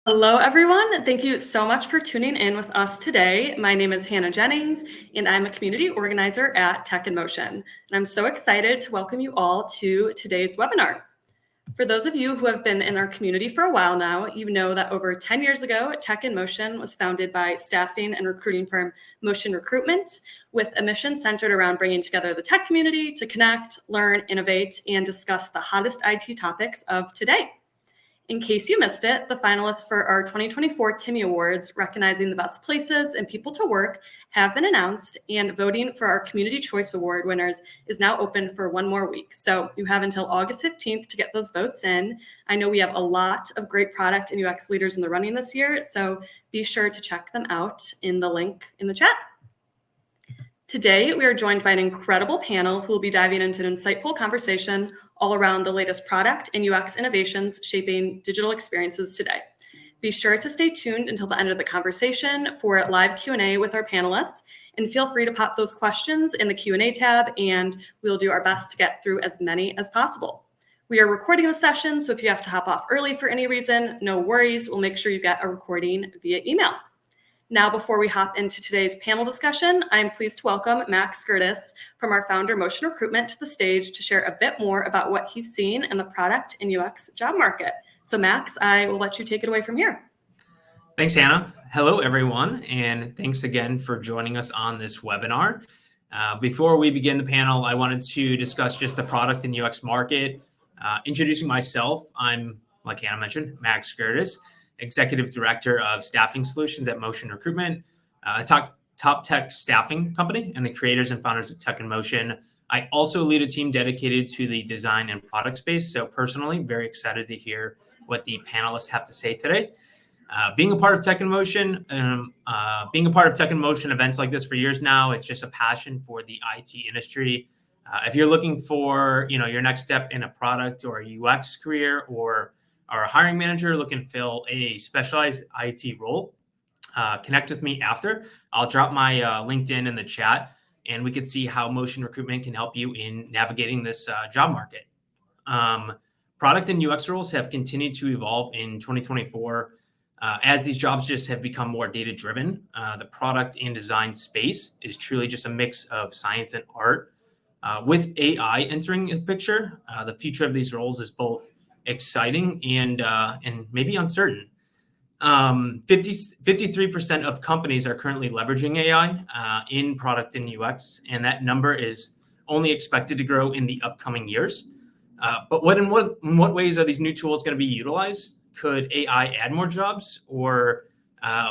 Hello, everyone. Thank you so much for tuning in with us today. My name is Hannah Jennings, and I'm a community organizer at Tech in Motion. And I'm so excited to welcome you all to today's webinar. For those of you who have been in our community for a while now, you know that over 10 years ago, Tech in Motion was founded by staffing and recruiting firm Motion Recruitment, with a mission centered around bringing together the tech community to connect, learn, innovate, and discuss the hottest IT topics of today. In case you missed it, the finalists for our 2024 Timmy Awards, recognizing the best places and people to work, have been announced, and voting for our Community Choice Award winners is now open for one more week. So you have until August 15th to get those votes in. I know we have a lot of great product and UX leaders in the running this year, so be sure to check them out in the link in the chat. Today, we are joined by an incredible panel who will be diving into an insightful conversation all around the latest product and UX innovations shaping digital experiences today. Be sure to stay tuned until the end of the conversation for live Q&A with our panelists, and feel free to pop those questions in the Q&A tab, and we'll do our best to get through as many as possible. We are recording the session, so if you have to hop off early for any reason, no worries. We'll make sure you get a recording via email. Now, before we hop into today's panel discussion, I'm pleased to welcome Max Gertis from our founder, Motion Recruitment, to the stage to share a bit more about what he's seen in the product and UX job market. So Max, I will let you take it away from here. Thanks, Hannah. Hello, everyone, and thanks again for joining us on this webinar. Before we begin the panel, I wanted to discuss just the product and UX market. Introducing myself, I'm, like Hannah mentioned, Max Gertis, Executive Director of Staffing Solutions at Motion Recruitment, a top tech staffing company, and the creators and founders of Tech in Motion. I also lead a team dedicated to the design and product space. So personally, very excited to hear what the panelists have to say today. Being a part of Tech in Motion, events like this for years now, it's just a passion for the IT industry. If you're looking for, your next step in a product or a UX career, or are a hiring manager looking to fill a specialized IT role, connect with me after. I'll drop my LinkedIn in the chat, and we can see how Motion Recruitment can help you in navigating this job market. Product and UX roles have continued to evolve in 2024 as these jobs just have become more data-driven. The product and design space is truly just a mix of science and art. With AI entering the picture, the future of these roles is both exciting and maybe uncertain. 53% of companies are currently leveraging AI in product and UX, and that number is only expected to grow in the upcoming years. But in what ways are these new tools going to be utilized? Could AI add more jobs, or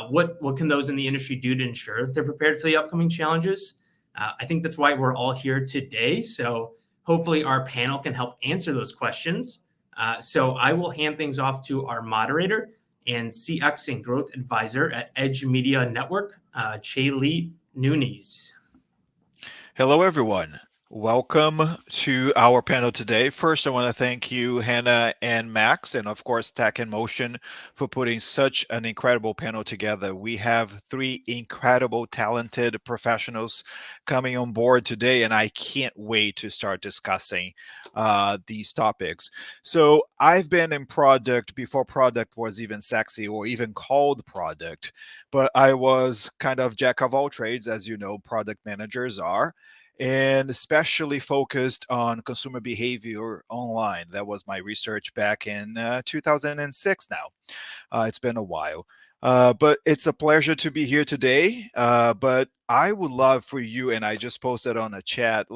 what can those in the industry do to ensure they're prepared for the upcoming challenges? I think that's why we're all here today. So hopefully our panel can help answer those questions. So I will hand things off to our moderator and CX and Growth Advisor at Edge Media Network, Tcheilly Nunes. Hello, everyone. Welcome to our panel today. First, I want to thank you, Hannah and Max, and of course, Tech in Motion, for putting such an incredible panel together. We have three incredible, talented professionals coming on board today, and I can't wait to start discussing these topics. So I've been in product before product was even sexy or even called product, but I was kind of jack of all trades, as you know, product managers are, and especially focused on consumer behavior online. That was my research back in 2006 now. It's been a while. But it's a pleasure to be here today. But I would love for you, and I just posted on a chat,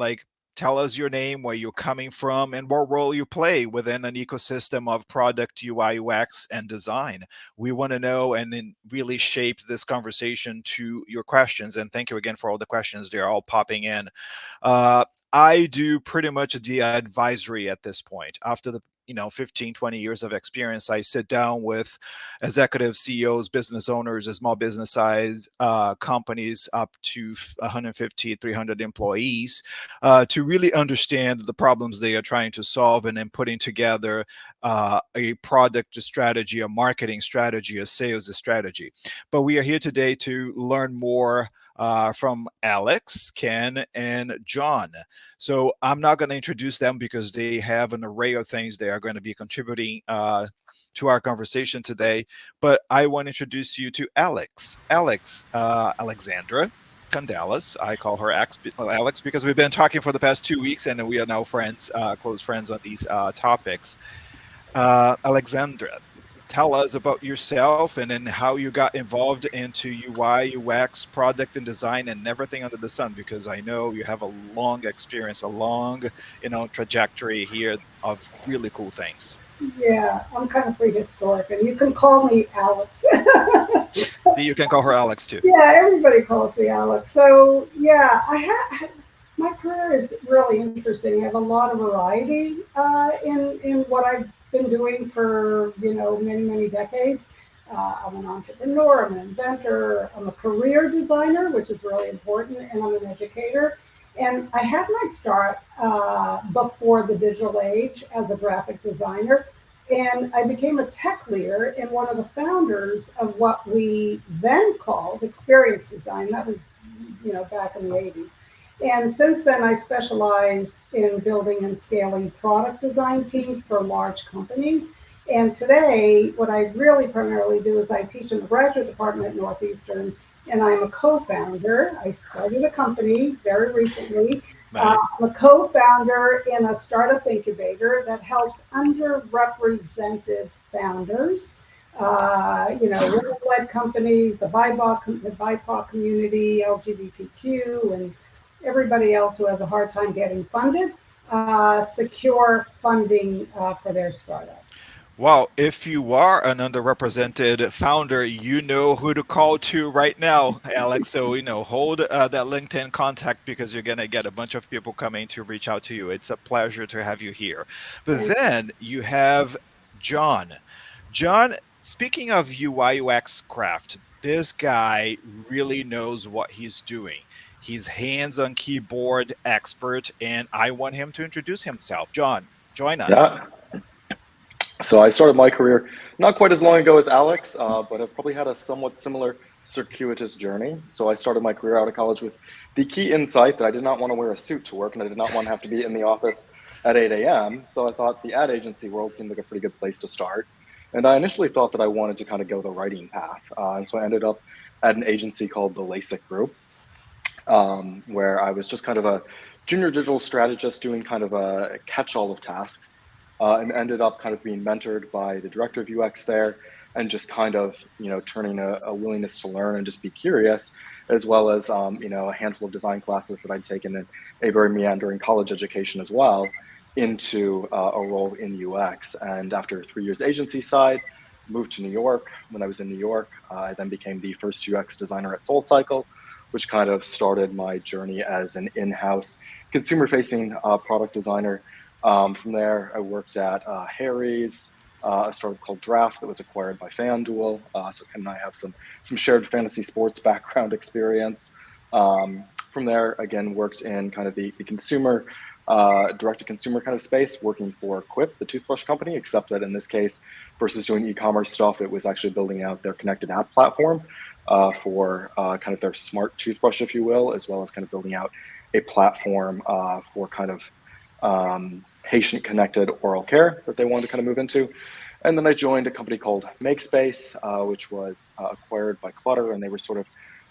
tell us your name, where you're coming from, and what role you play within an ecosystem of product, UI, UX, and design. We want to know and then really shape this conversation to your questions. And thank you again for all the questions. They're all popping in. I do pretty much the advisory at this point. After the 15, 20 years of experience, I sit down with executive CEOs, business owners, small business size companies up to 150, 300 employees to really understand the problems they are trying to solve, and then putting together a product strategy, a marketing strategy, a sales strategy. But we are here today to learn more from Alex, Ken, and John. So I'm not going to introduce them because they have an array of things they are going to be contributing to our conversation today. But I want to introduce you to Alex. Alexandra Candelas. I call her Alex because we've been talking for the past 2 weeks and we are now friends, close friends on these topics. Alexandra, tell us about yourself and then how you got involved into UI, UX, product and design and everything under the sun, because I know you have a long experience, a long, trajectory here of really cool things. Yeah, I'm kind of prehistoric, and you can call me Alex. See, you can call her Alex too. Yeah, everybody calls me Alex. So yeah, my career is really interesting. I have a lot of variety in what I've been doing for many decades. I'm an entrepreneur. I'm an inventor. I'm a career designer, which is really important, and I'm an educator. And I had my start before the digital age as a graphic designer. And I became a tech leader and one of the founders of what we then called experience design. That was, back in the 80s. And since then, I specialize in building and scaling product design teams for large companies. And today, what I really primarily do is I teach in the graduate department at Northeastern, and I'm a co-founder. I started a company very recently. Nice. I'm a co-founder in a startup incubator that helps underrepresented founders, women-led companies, the BIPOC community, LGBTQ, and everybody else who has a hard time getting funded, secure funding for their startup. Well, if you are an underrepresented founder, you know who to call to right now, Alex. So, hold that LinkedIn contact because you're going to get a bunch of people coming to reach out to you. It's a pleasure to have you here. But then you have John. John, speaking of UI UX craft, this guy really knows what he's doing. He's hands-on keyboard expert, and I want him to introduce himself. John, join us. Yeah. So I started my career not quite as long ago as Alex, but I've probably had a somewhat similar circuitous journey. So I started my career out of college with the key insight that I did not want to wear a suit to work, and I did not want to have to be in the office at 8 a.m. So I thought the ad agency world seemed like a pretty good place to start. And I initially thought that I wanted to kind of go the writing path. And so I ended up at an agency called the LASIK Group, where I was just kind of a junior digital strategist doing kind of a catch-all of tasks. And ended up kind of being mentored by the director of UX there, and just kind of turning a willingness to learn and just be curious, as well as a handful of design classes that I'd taken in a very meandering college education as well, into a role in UX. And after 3 years agency side, moved to New York. When I was in New York, I then became the first UX designer at SoulCycle, which kind of started my journey as an in-house consumer-facing product designer. From there, I worked at Harry's, a startup called Draft that was acquired by FanDuel. So Ken and I have some shared fantasy sports background experience. From there, again, worked in kind of the consumer, direct-to-consumer kind of space, working for Quip, the toothbrush company, except that in this case, versus doing e-commerce stuff, it was actually building out their connected app platform for kind of their smart toothbrush, if you will, as well as kind of building out a platform for kind of patient-connected oral care that they wanted to kind of move into. And then I joined a company called MakeSpace, which was acquired by Clutter, and they were sort of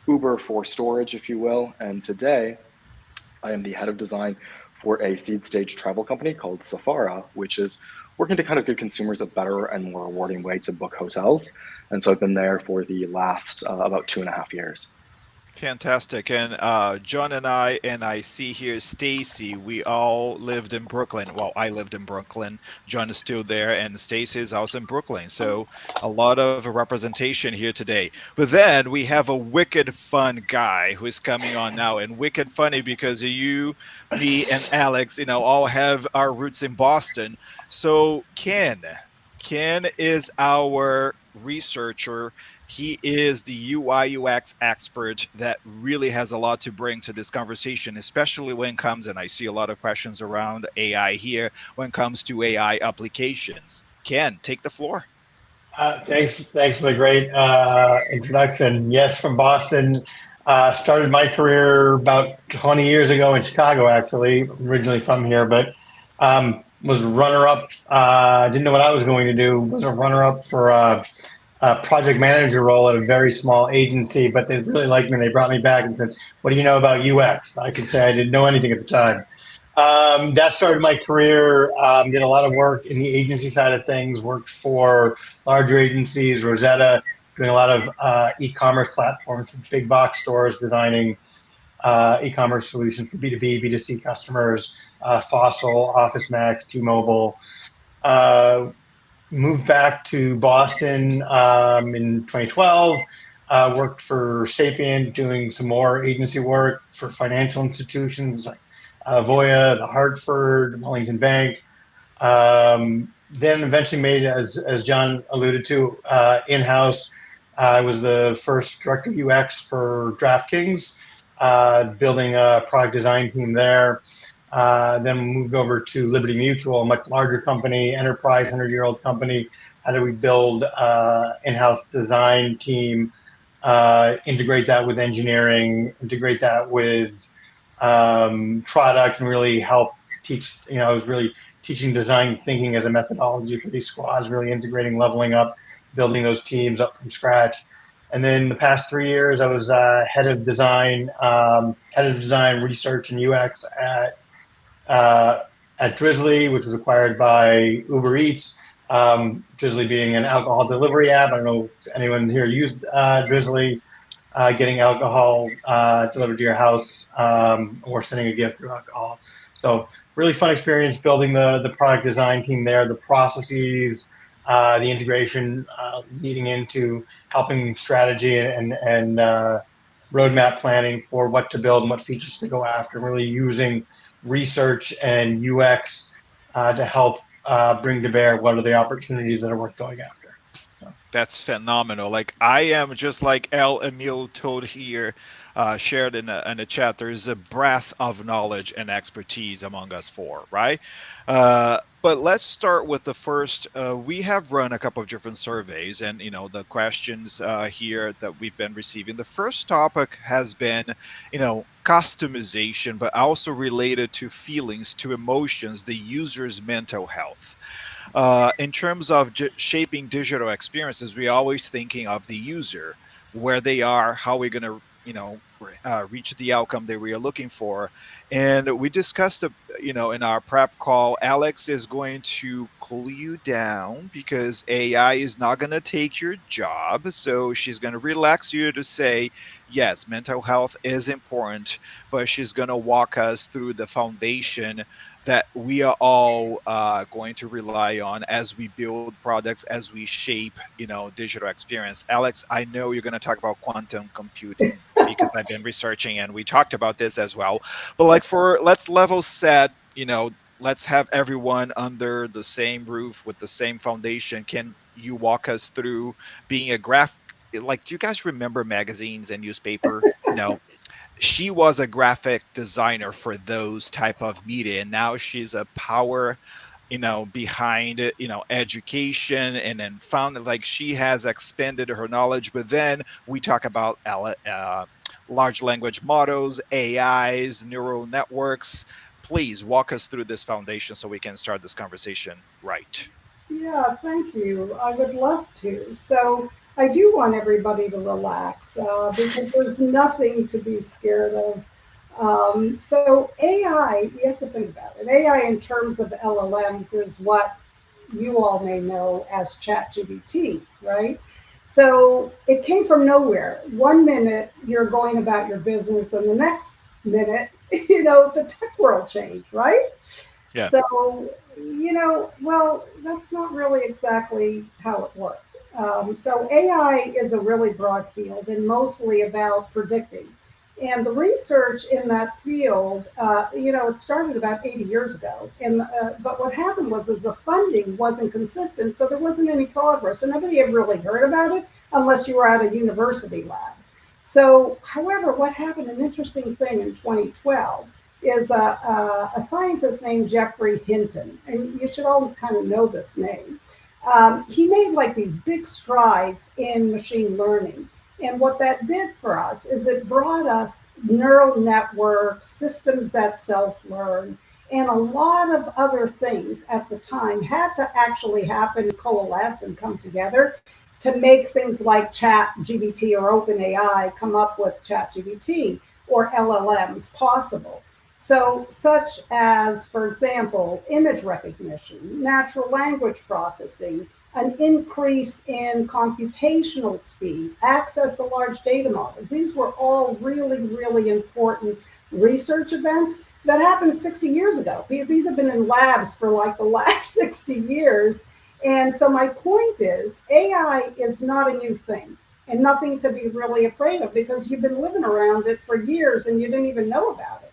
Uber for storage, if you will. And today, I am the head of design for a seed stage travel company called Safara, which is working to kind of give consumers a better and more rewarding way to book hotels. And so I've been there for the last about 2.5 years. Fantastic. And John and I see here Stacy, we all lived in Brooklyn. Well, I lived in Brooklyn. John is still there, and Stacy is also in Brooklyn. So a lot of representation here today. But then we have a wicked fun guy who is coming on now, and wicked funny because you, me, and Alex, all have our roots in Boston. So Ken is our researcher. He is the UI UX expert that really has a lot to bring to this conversation, especially when it comes, and I see a lot of questions around AI here, when it comes to AI applications. Ken, take the floor. Thanks for the great introduction. Yes, from Boston. Started my career about 20 years ago in Chicago, actually, originally from here, but was runner-up. Didn't know what I was going to do. Was a runner-up for a project manager role at a very small agency, but they really liked me. They brought me back and said, "What do you know about UX?" I could say I didn't know anything at the time. That started my career. Did a lot of work in the agency side of things. Worked for larger agencies, Rosetta, doing a lot of e-commerce platforms for big box stores, designing e-commerce solutions for B2B, B2C customers, Fossil, Office Max, T-Mobile. Moved back to Boston in 2012. Worked for Sapient, doing some more agency work for financial institutions like Voya, the Hartford, Wellington Bank. Then eventually made, as John alluded to, in-house. I was the first director of UX for DraftKings, building a product design team there. Then moved over to Liberty Mutual, a much larger company, enterprise, 100-year-old company. How do we build in-house design team, integrate that with engineering, integrate that with product, and really help teach. I was really teaching design thinking as a methodology for these squads, really integrating, leveling up, building those teams up from scratch. And then the past 3 years, I was head of design research and UX at Drizly, which was acquired by Uber Eats. Drizly being an alcohol delivery app. I don't know if anyone here used Drizly, getting alcohol delivered to your house or sending a gift through alcohol. So really fun experience building the product design team there, the processes, the integration, leading into helping strategy and roadmap planning for what to build and what features to go after, really using research and UX to help bring to bear what are the opportunities that are worth going after. That's phenomenal. Like I am just like El Emil told here, shared in the chat. There is a breadth of knowledge and expertise among us four, right? But let's start with the first. We have run a couple of different surveys, and the questions here that we've been receiving. The first topic has been, customization, but also related to feelings, to emotions, the user's mental health. In terms of shaping digital experiences, we always thinking of the user, where they are, how we're going to, reach the outcome that we are looking for. And we discussed, in our prep call, Alex is going to cool you down because AI is not going to take your job. So she's going to relax you to say, yes, mental health is important, but she's going to walk us through the foundation that we are all going to rely on as we build products, as we shape, digital experience. Alex, I know you're going to talk about quantum computing because I've been researching and we talked about this as well. But let's level set, let's have everyone under the same roof with the same foundation. Can you walk us through being a do you guys remember magazines and newspaper? She was a graphic designer for those type of media, and now she's a power, behind education, and then found like she has expanded her knowledge. But then we talk about large language models, AIs, neural networks. Please walk us through this foundation so we can start this conversation right. Yeah, thank you. I would love to. So I do want everybody to relax because there's nothing to be scared of. So AI, you have to think about it. AI in terms of LLMs is what you all may know as ChatGPT, right? So it came from nowhere. 1 minute you're going about your business, and the next minute, the tech world changed, right? Yeah. So, well, that's not really exactly how it worked. So AI is a really broad field and mostly about predicting. And the research in that field, it started about 80 years ago. But what happened was the funding wasn't consistent, so there wasn't any progress. So nobody had really heard about it unless you were at a university lab. So, however, what happened, an interesting thing in 2012, is a scientist named Geoffrey Hinton, and you should all kind of know this name. He made like these big strides in machine learning. And what that did for us is it brought us neural networks, systems that self-learn, and a lot of other things at the time had to actually happen, coalesce, and come together to make things like ChatGPT or OpenAI come up with ChatGPT or LLMs possible. So, such as, for example, image recognition, natural language processing, an increase in computational speed, access to large data models. These were all really, really important research events that happened 60 years ago. These have been in labs for like the last 60 years. And so my point is, AI is not a new thing and nothing to be really afraid of, because you've been living around it for years and you didn't even know about it.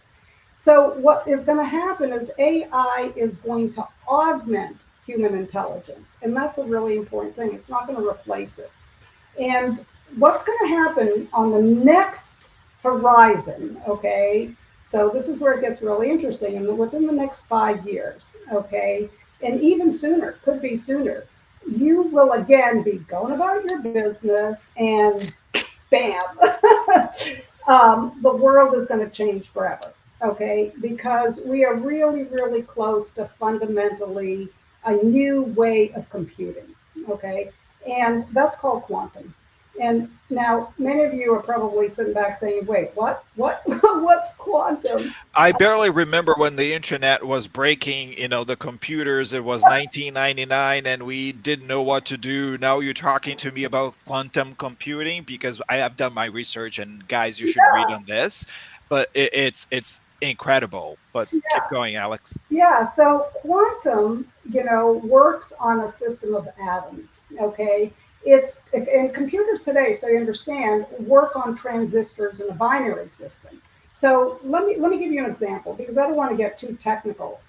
So what is going to happen is AI is going to augment human intelligence. And that's a really important thing. It's not going to replace it. And what's going to happen on the next horizon, okay? So this is where it gets really interesting. And within the next 5 years, okay, and even sooner, could be sooner, you will again be going about your business and bam, the world is going to change forever, okay? Because we are really, really close to fundamentally a new way of computing, okay? And that's called quantum. And now many of you are probably sitting back saying, wait, what, what's quantum? I barely remember when the internet was breaking, the computers. It was 1999 and we didn't know what to do. Now you're talking to me about quantum computing, because I have done my research, and guys, you should read on this, but it's incredible. But keep going, Alex. Yeah, so quantum, works on a system of atoms, okay? It's in computers today, so you understand, work on transistors in a binary system. So let me give you an example, because I don't want to get too technical.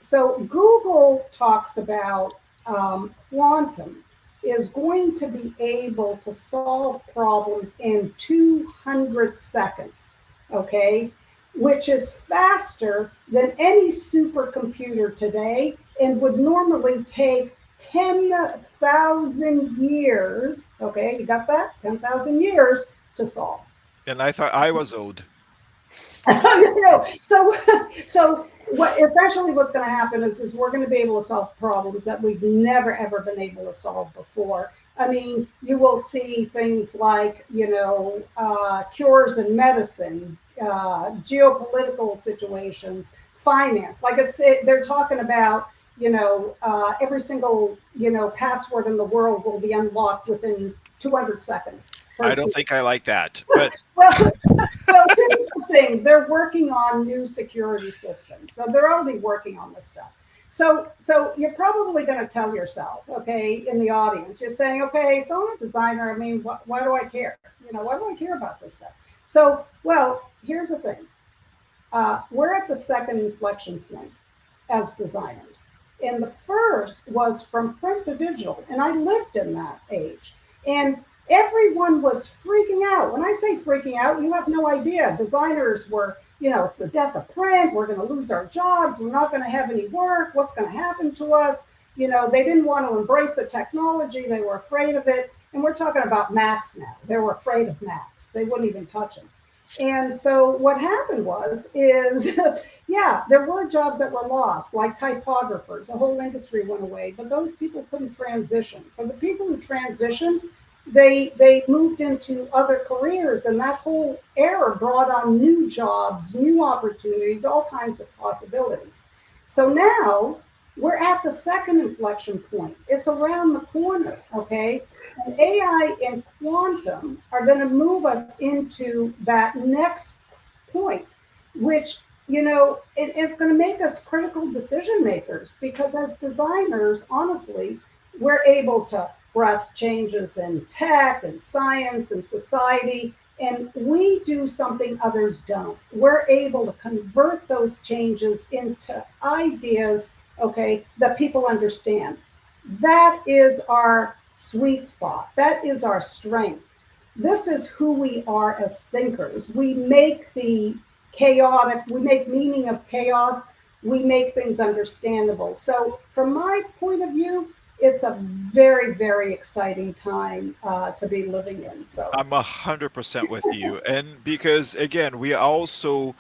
So Google talks about quantum is going to be able to solve problems in 200 seconds, okay? Which is faster than any supercomputer today and would normally take 10,000 years, okay, you got that? 10,000 years to solve. And I thought I was old. No. So essentially what's going to happen is we're going to be able to solve problems that we've never, ever been able to solve before. I mean, you will see things like, cures in medicine, geopolitical situations, finance. Like they're talking about, every single, password in the world will be unlocked within 200 seconds. I don't think I like that. But well, here's the thing. They're working on new security systems. So they're already working on this stuff. So you're probably going to tell yourself, okay, in the audience, you're saying, okay, so I'm a designer. I mean, why do I care? Why do I care about this stuff? So, well, here's the thing. We're at the second inflection point as designers. And the first was from print to digital. And I lived in that age. And everyone was freaking out. When I say freaking out, you have no idea. Designers were, it's the death of print. We're going to lose our jobs. We're not going to have any work. What's going to happen to us? They didn't want to embrace the technology. They were afraid of it. And we're talking about Macs now. They were afraid of Macs. They wouldn't even touch them. And so what happened is, yeah, there were jobs that were lost, like typographers. The whole industry went away, but those people couldn't transition. For the people who transitioned, they moved into other careers, and that whole era brought on new jobs, new opportunities, all kinds of possibilities. So now we're at the second inflection point. It's around the corner, okay? And AI and quantum are going to move us into that next point, which, it's going to make us critical decision makers, because as designers, honestly, we're able to grasp changes in tech and science and society, and we do something others don't. We're able to convert those changes into ideas, okay, that people understand. That is our sweet spot. That is our strength. This is who we are as thinkers. We make the chaotic, we make meaning of chaos, we make things understandable. So from my point of view, it's a very, very exciting time to be living in. So I'm 100% with you. And because again, we are also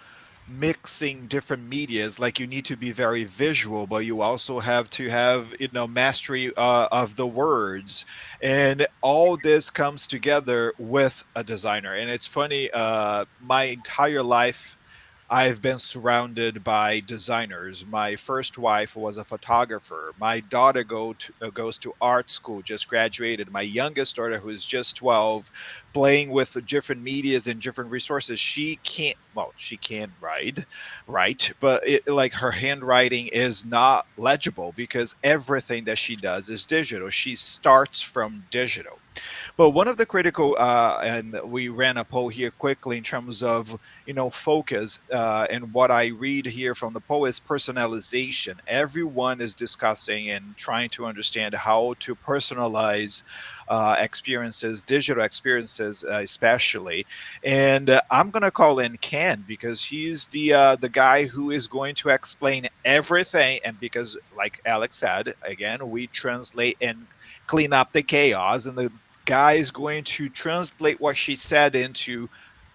mixing different medias, like you need to be very visual, but you also have to have, mastery of the words. And all this comes together with a designer. And it's funny, my entire life, I've been surrounded by designers. My first wife was a photographer. My daughter goes to art school, just graduated. My youngest daughter, who is just 12, playing with different medias and different resources. She can write, but like her handwriting is not legible because everything that she does is digital. She starts from digital. But one of the critical, and we ran a poll here quickly in terms of, focus. And what I read here from the poll is personalization. Everyone is discussing and trying to understand how to personalize experiences, digital experiences, especially. And I'm gonna call in Ken because he's the guy who is going to explain everything. And because, like Alex said, again, we translate and clean up the chaos, and the guy is going to translate what she said into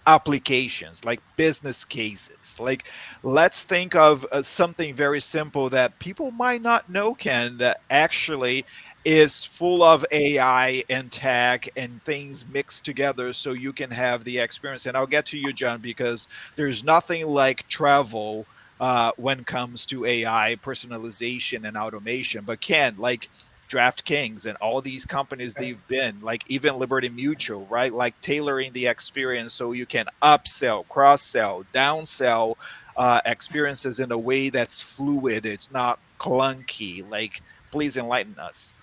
applications, like business cases. Like, let's think of something very simple that people might not know, Ken, that actually is full of AI and tech and things mixed together so you can have the experience. And I'll get to you, John, because there's nothing like travel when it comes to AI, personalization, and automation. But Ken, like, DraftKings and all these companies they've been, like even Liberty Mutual, right? Like tailoring the experience so you can upsell, cross sell, downsell experiences in a way that's fluid. It's not clunky. Like, please enlighten us.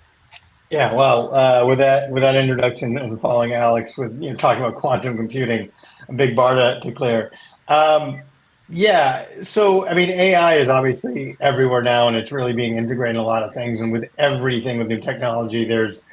Yeah, well, with that introduction and following Alex with talking about quantum computing, a big bar to clear. Um, yeah, so I mean, AI is obviously everywhere now, and it's really being integrated in a lot of things. And with everything with new technology, there's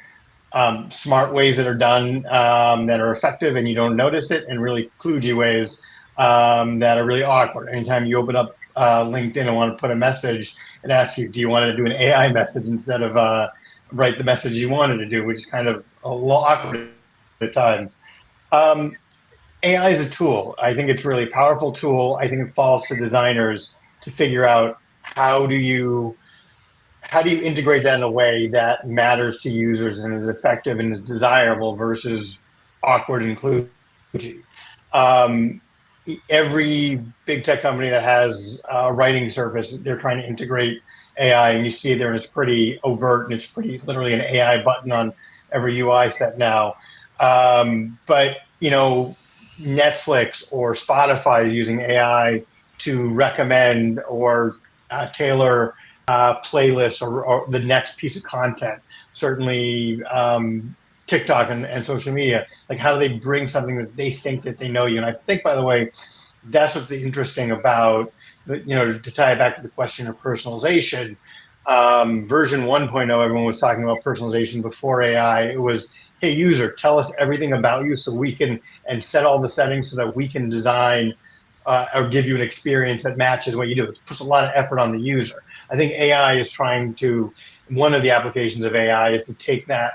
smart ways that are done that are effective, and you don't notice it, and really kludgy ways that are really awkward. Anytime you open up LinkedIn and want to put a message, it asks you, do you want to do an AI message instead of write the message you wanted to do, which is kind of a little awkward at times. Um, AI is a tool. I think it's a really powerful tool. I think it falls to designers to figure out how do you integrate that in a way that matters to users and is effective and is desirable versus awkward and kludgy. Um, every big tech company that has a writing service, they're trying to integrate AI, and you see it there, and it's pretty overt, and it's pretty literally an AI button on every UI set now. But Netflix or Spotify is using AI to recommend or tailor playlists or the next piece of content. Certainly, TikTok and social media. Like, how do they bring something that they think that they know you? And I think, by the way, that's what's interesting about, to tie it back to the question of personalization. Version 1.0, everyone was talking about personalization before AI. It was, hey, user, tell us everything about you so we can, and set all the settings so that we can design or give you an experience that matches what you do. It puts a lot of effort on the user. I think AI is trying to, one of the applications of AI is to take that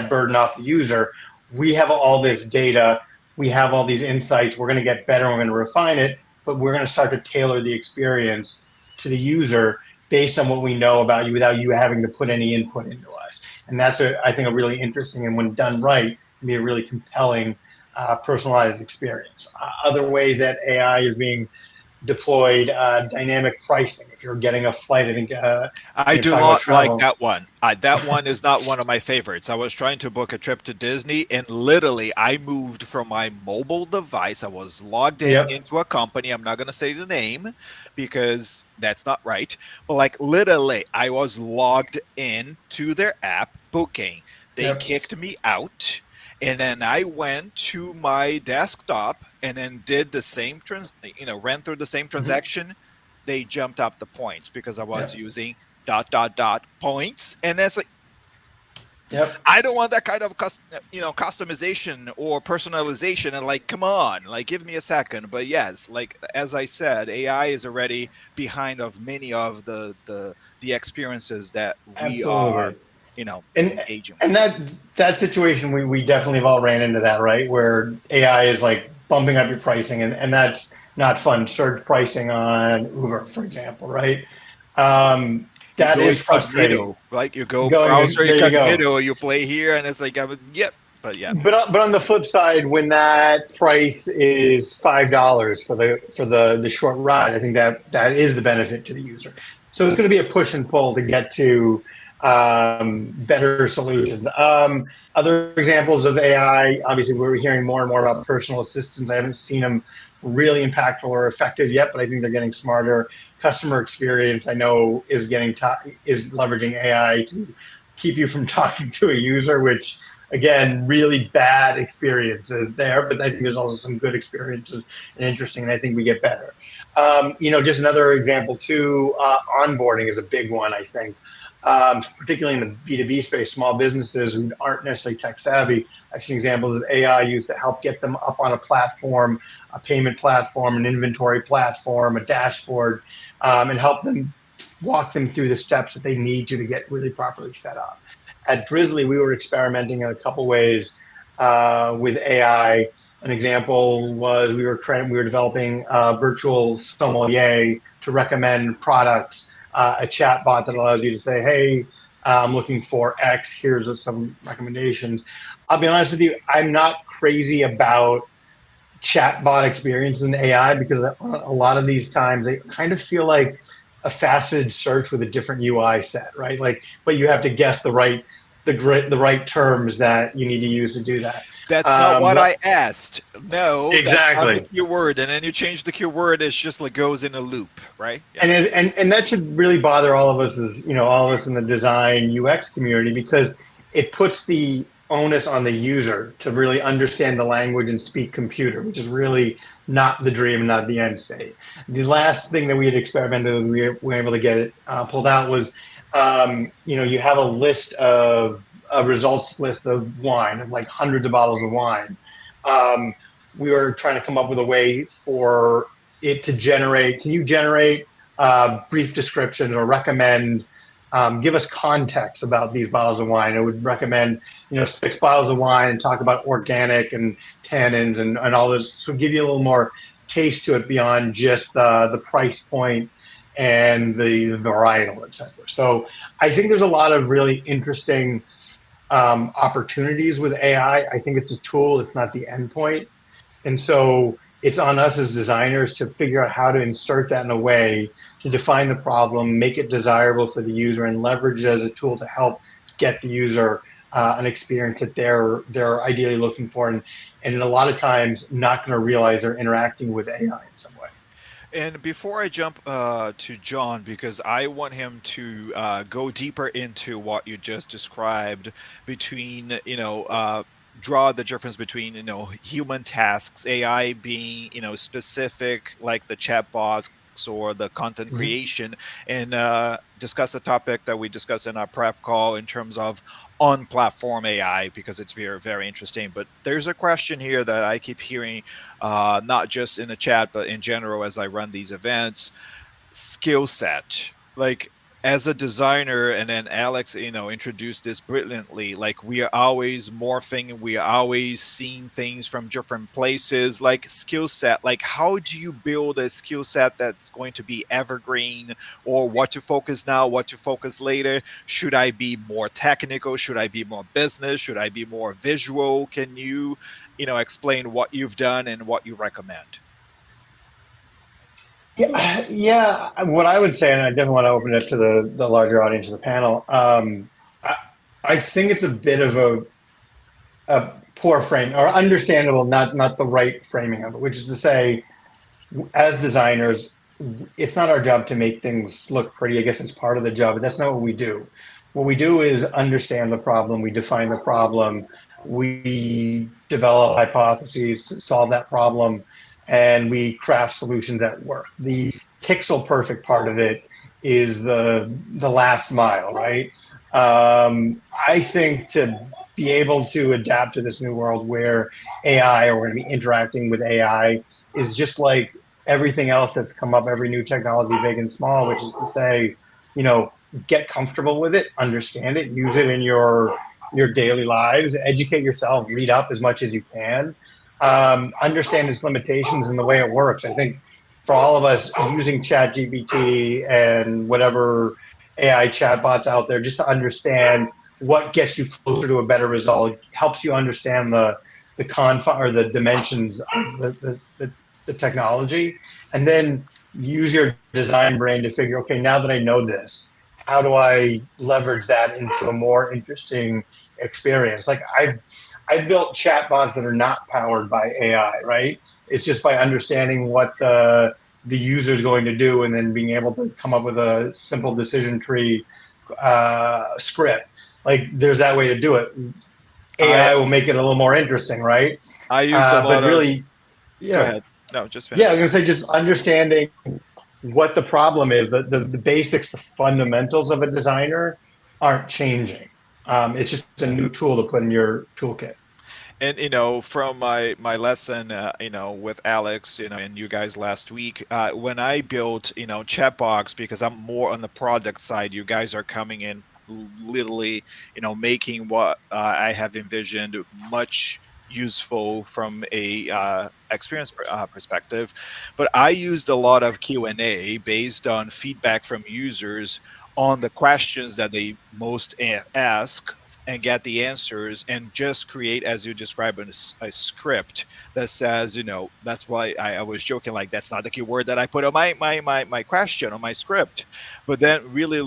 burden off the user. We have all this data, we have all these insights, we're going to get better, we're going to refine it, but we're going to start to tailor the experience to the user based on what we know about you without you having to put any input into us. And that's, I think, a really interesting, and when done right, can be a really compelling personalized experience. Other ways that AI is being deployed, dynamic pricing. If you're getting a flight, I think I do talking about not like travel. that one. That one is not one of my favorites. I was trying to book a trip to Disney, and literally, I moved from my mobile device. I was logged Yep. into a company. I'm not going to say the name because that's not right. But like, literally, I was logged in to their app booking. They Yep. kicked me out. And then I went to my desktop and then did the same ran through the same transaction. They jumped up the points because I was Yep. using dot points, and that's like, Yep. I don't want that kind of customization or personalization. And like, come on, like, give me a second. But yes, like as I said, AI is already behind of many of the experiences that we are Absolutely. engaging. And that situation, we definitely have all ran into that, right? Where AI is like bumping up your pricing, and that's not fun. Surge pricing on Uber, for example, right? You That go is frustrating. incognito, right? You go Going browser there, you go. incognito, you play here, and it's like, yep, but yeah. But on the flip side, when that price is $5 for the short ride, I think that is the benefit to the user. So it's going to be a push and pull to get to better solutions. Other examples of AI, obviously, we're hearing more and more about personal assistants. I haven't seen them really impactful or effective yet, but I think they're getting smarter. Customer experience, I know, is is leveraging AI to keep you from talking to a user, which again, really bad experiences there, but I think there's also some good experiences and interesting, and I think we get better. Just another example too, onboarding is a big one, I think. Particularly in the B2B space, small businesses who aren't necessarily tech savvy. I've seen examples of AI used to help get them up on a platform, a payment platform, an inventory platform, a dashboard, and help them walk them through the steps that they need to get really properly set up. At Drizly, we were experimenting in a couple ways with AI. An example was we were developing a virtual sommelier to recommend products, a chat bot that allows you to say, hey, I'm looking for X, here's some recommendations. I'll be honest with you, I'm not crazy about chatbot experiences in AI because a lot of these times they kind of feel like a faceted search with a different UI set, right? Like, but you have to guess the right terms that you need to use to do that. That's not what I asked. No, exactly. That's not the keyword. And then you change the keyword, it's just like goes in a loop, right? Yeah. And that should really bother all of us all of us in the design UX community, because it puts the onus on the user to really understand the language and speak computer, which is really not the dream, not the end state. The last thing that we had experimented with, we were able to get it pulled out was, you have a results list of wine, of like hundreds of bottles of wine. We were trying to come up with a way for it to generate, can you generate brief descriptions or recommend, give us context about these bottles of wine. It would recommend, 6 bottles of wine and talk about organic and tannins and all this. So give you a little more taste to it beyond just the price point and the varietal, et cetera. So I think there's a lot of really interesting opportunities with AI. I think it's a tool, it's not the endpoint. And so it's on us as designers to figure out how to insert that in a way to define the problem, make it desirable for the user, and leverage it as a tool to help get the user an experience that they're ideally looking for, and a lot of times not going to realize they're interacting with AI in some way. And before I jump to John, because I want him to go deeper into what you just described between, draw the difference between, human tasks, AI being, specific, like the chatbots or the content creation, and discuss a topic that we discussed in our prep call in terms of on-platform AI, because it's very, very interesting. But there's a question here that I keep hearing, not just in the chat, but in general as I run these events. Skill set. Like, as a designer, and then Alex, introduced this brilliantly, like we are always morphing, we are always seeing things from different places, like skill set, like how do you build a skill set that's going to be evergreen, or what to focus now, what to focus later? Should I be more technical? Should I be more business? Should I be more visual? Can you, explain what you've done and what you recommend? Yeah. What I would say, and I definitely want to open it to the larger audience of the panel. I think it's a bit of a poor frame, or understandable, not the right framing of it, which is to say, as designers, it's not our job to make things look pretty. I guess it's part of the job, but that's not what we do. What we do is understand the problem, we define the problem, we develop hypotheses to solve that problem, and we craft solutions that work. The pixel perfect part of it is the last mile, right? I think to be able to adapt to this new world where AI, or we're going to be interacting with AI, is just like everything else that's come up, every new technology, big and small, which is to say, get comfortable with it, understand it, use it in your daily lives, educate yourself, read up as much as you can, understand its limitations and the way it works. I think for all of us using ChatGPT and whatever AI chatbots out there, just to understand what gets you closer to a better result, helps you understand the or the dimensions of the technology, and then use your design brain to figure, okay, now that I know this, how do I leverage that into a more interesting experience? Like I've built chatbots that are not powered by AI, right? It's just by understanding what the user is going to do, and then being able to come up with a simple decision tree script. Like there's that way to do it. AI will make it a little more interesting, right? I used a lot But of. really, Go yeah, ahead. No, just yeah. finish. I was gonna say just understanding what the problem is, the basics, the fundamentals of a designer aren't changing. It's just a new tool to put in your toolkit. And from my lesson, with Alex, and you guys last week, when I built, Chatbox, because I'm more on the product side, you guys are coming in literally, making what I have envisioned much useful from a experience perspective. But I used a lot of Q&A based on feedback from users on the questions that they most ask, and get the answers, and just create, as you described, a script that says, that's why I was joking, like, that's not the keyword that I put on my question on my script. But then really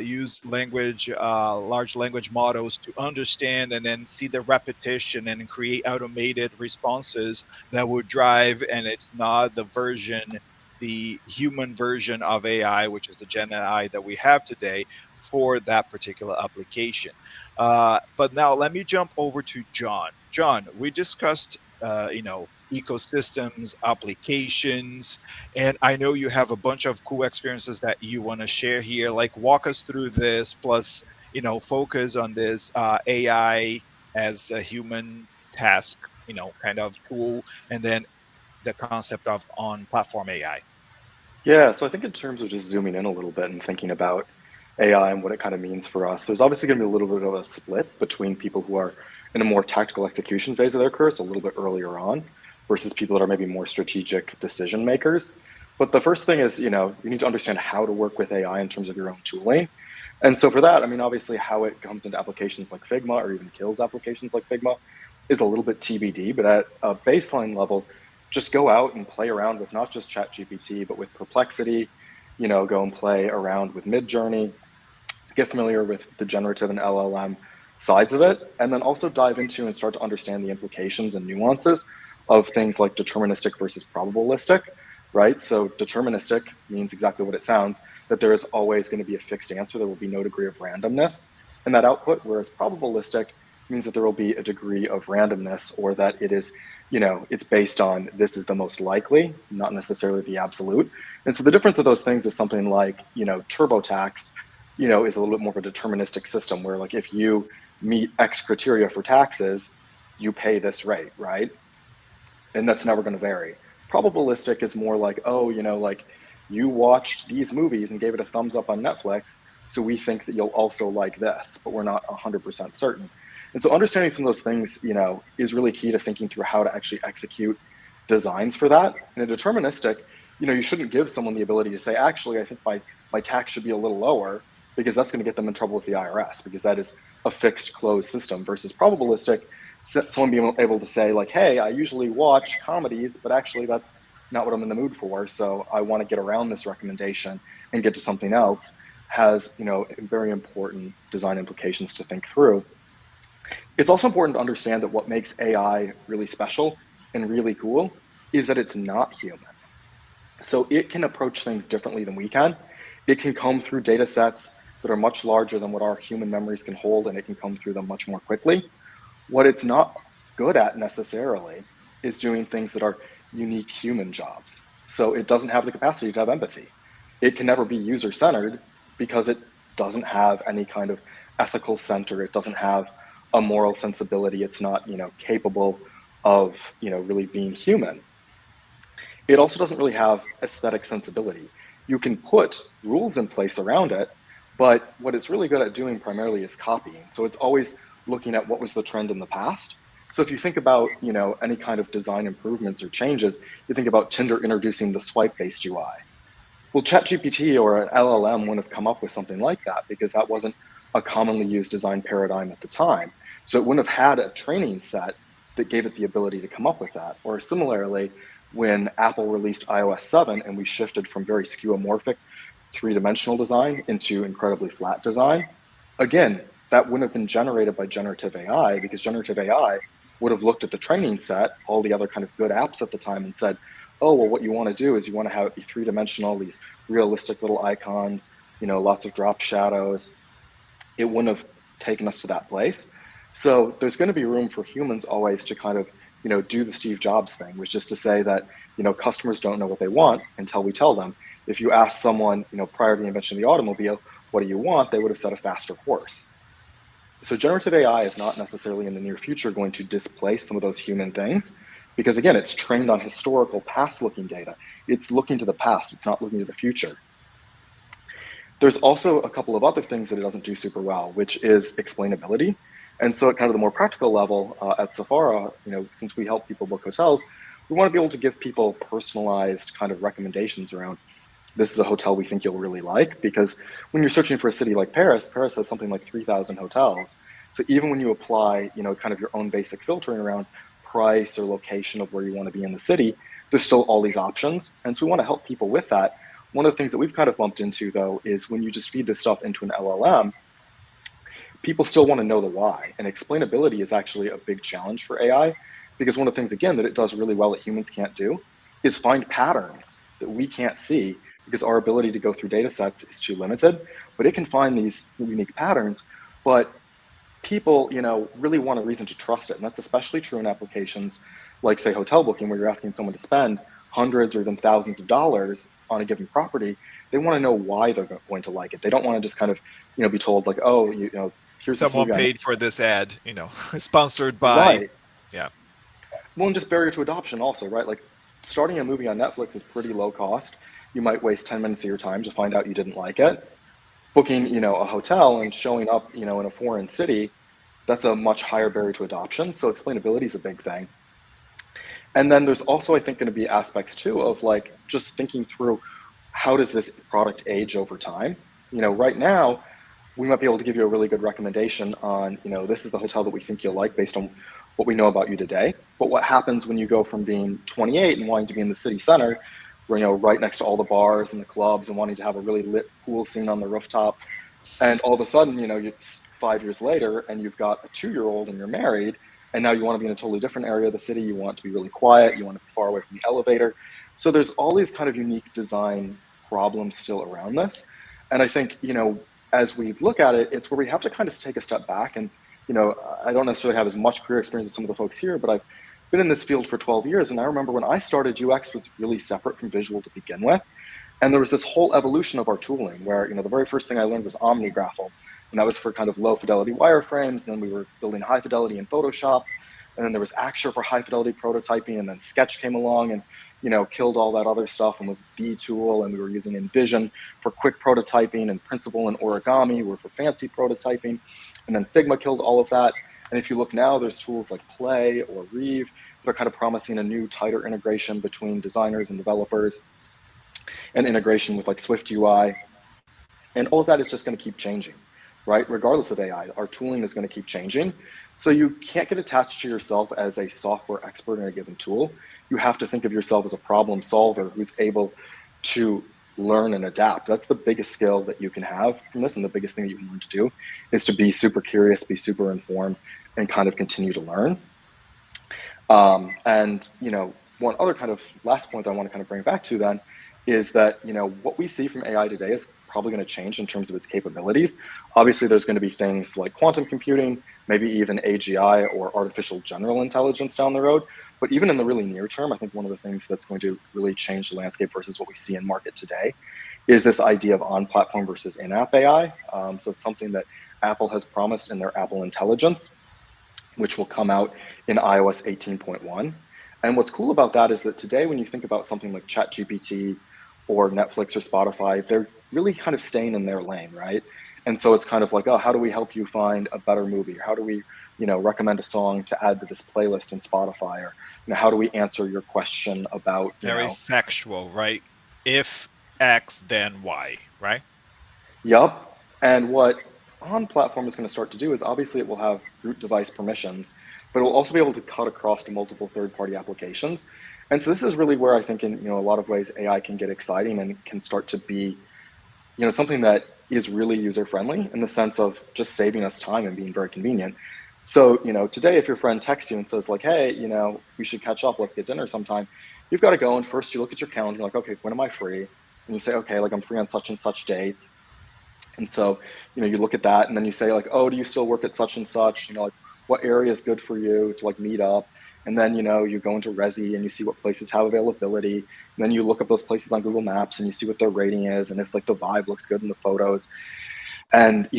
use large language models to understand and then see the repetition and create automated responses that would drive, and it's not the human version of AI, which is the Gen AI that we have today for that particular application. But now let me jump over to John. John, we discussed, ecosystems, applications, and I know you have a bunch of cool experiences that you want to share here. Like, walk us through this, plus, focus on this AI as a human task, kind of tool, and then the concept of on platform AI. Yeah, so I think in terms of just zooming in a little bit and thinking about AI and what it kind of means for us, there's obviously going to be a little bit of a split between people who are in a more tactical execution phase of their career, so a little bit earlier on, versus people that are maybe more strategic decision makers. But the first thing is, you need to understand how to work with AI in terms of your own tooling. And so for that, I mean, obviously how it comes into applications like Figma or even kills applications like Figma is a little bit TBD, but at a baseline level, just go out and play around with not just ChatGPT, but with Perplexity, go and play around with Midjourney, get familiar with the generative and LLM sides of it, and then also dive into and start to understand the implications and nuances of things like deterministic versus probabilistic, right? So deterministic means exactly what it sounds, that there is always going to be a fixed answer. There will be no degree of randomness in that output, whereas probabilistic means that there will be a degree of randomness, or that it is, it's based on this is the most likely, not necessarily the absolute. And so the difference of those things is something like, TurboTax, is a little bit more of a deterministic system where, like, if you meet X criteria for taxes, you pay this rate, right? And that's never going to vary. Probabilistic is more like, oh, like, you watched these movies and gave it a thumbs up on Netflix, so we think that you'll also like this, but we're not 100% certain. And so understanding some of those things, is really key to thinking through how to actually execute designs for that. In a deterministic, you shouldn't give someone the ability to say, actually, I think my tax should be a little lower, because that's going to get them in trouble with the IRS, because that is a fixed closed system. Versus probabilistic, someone being able to say, like, hey, I usually watch comedies, but actually that's not what I'm in the mood for, so I want to get around this recommendation and get to something else, has, very important design implications to think through. It's also important to understand that what makes AI really special and really cool is that it's not human. So it can approach things differently than we can. It can come through data sets that are much larger than what our human memories can hold, and it can come through them much more quickly. What it's not good at necessarily is doing things that are unique human jobs. So it doesn't have the capacity to have empathy. It can never be user-centered because it doesn't have any kind of ethical center. It doesn't have a moral sensibility. It's not, capable of, really being human. It also doesn't really have aesthetic sensibility. You can put rules in place around it, But what it's really good at doing primarily is copying. So it's always looking at what was the trend in the past. So if you think about, any kind of design improvements or changes, you think about Tinder introducing the swipe-based UI. Well, ChatGPT or an LLM wouldn't have come up with something like that because that wasn't a commonly used design paradigm at the time. So it wouldn't have had a training set that gave it the ability to come up with that. Or similarly, when Apple released iOS 7 and we shifted from very skeuomorphic three-dimensional design into incredibly flat design, again, that wouldn't have been generated by generative AI because generative AI would have looked at the training set, all the other kind of good apps at the time and said, oh, well, what you want to do is you want to have it be three-dimensional, these realistic little icons, lots of drop shadows. It wouldn't have taken us to that place. So there's going to be room for humans always to kind of, do the Steve Jobs thing, which is to say that, customers don't know what they want until we tell them. If you ask someone, prior to the invention of the automobile, what do you want? They would have said a faster horse. So generative AI is not necessarily in the near future going to displace some of those human things because, again, it's trained on historical past-looking data. It's looking to the past. It's not looking to the future. There's also a couple of other things that it doesn't do super well, which is explainability. And so at kind of the more practical level at Safara, since we help people book hotels, we want to be able to give people personalized kind of recommendations around this is a hotel we think you'll really like, because when you're searching for a city like Paris, Paris has something like 3,000 hotels. So even when you apply, kind of your own basic filtering around price or location of where you want to be in the city, there's still all these options. And so we want to help people with that. One of the things that we've kind of bumped into, though, is when you just feed this stuff into an LLM, people still want to know the why. And explainability is actually a big challenge for AI, because one of the things, again, that it does really well that humans can't do is find patterns that we can't see, because our ability to go through data sets is too limited. But it can find these unique patterns, but people, really want a reason to trust it. And that's especially true in applications like, say, hotel booking, where you're asking someone to spend hundreds or even thousands of dollars on a given property. They want to know why they're going to like it. They don't want to just kind of, be told like, oh, here's someone this paid for this ad, sponsored by. Right. Yeah. Well, and just barrier to adoption also, right? Like starting a movie on Netflix is pretty low cost. You might waste 10 minutes of your time to find out you didn't like it. Booking, a hotel and showing up, in a foreign city, that's a much higher barrier to adoption. So explainability is a big thing. And then there's also, I think, going to be aspects too of like just thinking through how does this product age over time? Right now, we might be able to give you a really good recommendation on, this is the hotel that we think you'll like based on what we know about you today. But what happens when you go from being 28 and wanting to be in the city center, where, right next to all the bars and the clubs and wanting to have a really lit pool scene on the rooftop, and all of a sudden, it's 5 years later and you've got a 2-year-old and you're married, and now you want to be in a totally different area of the city. You want to be really quiet. You want to be far away from the elevator. So there's all these kind of unique design problems still around this. And I think, as we look at it, it's where we have to kind of take a step back. And, I don't necessarily have as much career experience as some of the folks here, but I've been in this field for 12 years. And I remember when I started, UX was really separate from visual to begin with. And there was this whole evolution of our tooling where, the very first thing I learned was OmniGraffle. And that was for kind of low fidelity wireframes. And then we were building high fidelity in Photoshop. And then there was Axure for high fidelity prototyping. And then Sketch came along and, killed all that other stuff and was the tool. And we were using InVision for quick prototyping, and Principle and Origami were for fancy prototyping. And then Figma killed all of that. And if you look now, there's tools like Play or Reeve that are kind of promising a new, tighter integration between designers and developers, and integration with like Swift UI. And all of that is just going to keep changing, right? Regardless of AI, our tooling is going to keep changing. So you can't get attached to yourself as a software expert in a given tool. You have to think of yourself as a problem solver who's able to learn and adapt. That's the biggest skill that you can have from this, and the biggest thing that you can learn to do is to be super curious, be super informed, and kind of continue to learn. And one other kind of last point that I want to kind of bring back to then is that what we see from AI today is probably going to change in terms of its capabilities. Obviously, there's going to be things like quantum computing, maybe even AGI or artificial general intelligence down the road. But even in the really near term, I think one of the things that's going to really change the landscape versus what we see in market today is this idea of on-platform versus in-app AI. So it's something that Apple has promised in their Apple Intelligence, which will come out in iOS 18.1. And what's cool about that is that today, when you think about something like ChatGPT or Netflix or Spotify, they're really kind of staying in their lane, right? And so it's kind of like, oh, how do we help you find a better movie? Or how do we, recommend a song to add to this playlist in Spotify? Or, how do we answer your question about, Very factual, right? If X, then Y, right? Yup. And what on platform is going to start to do is obviously it will have root device permissions, but it will also be able to cut across to multiple third-party applications. And so this is really where I think in a lot of ways AI can get exciting and can start to be something that is really user friendly in the sense of just saving us time and being very convenient. So today if your friend texts you and says like, hey, we should catch up, let's get dinner sometime, you've got to go and first you look at your calendar, you're like, okay, when am I free? And you say, okay, like I'm free on such and such dates. And so, you look at that and then you say like, oh, do you still work at such and such? Like what area is good for you to like meet up? And then, you go into Resi and you see what places have availability. And then you look up those places on Google Maps and you see what their rating is and if like the vibe looks good in the photos and,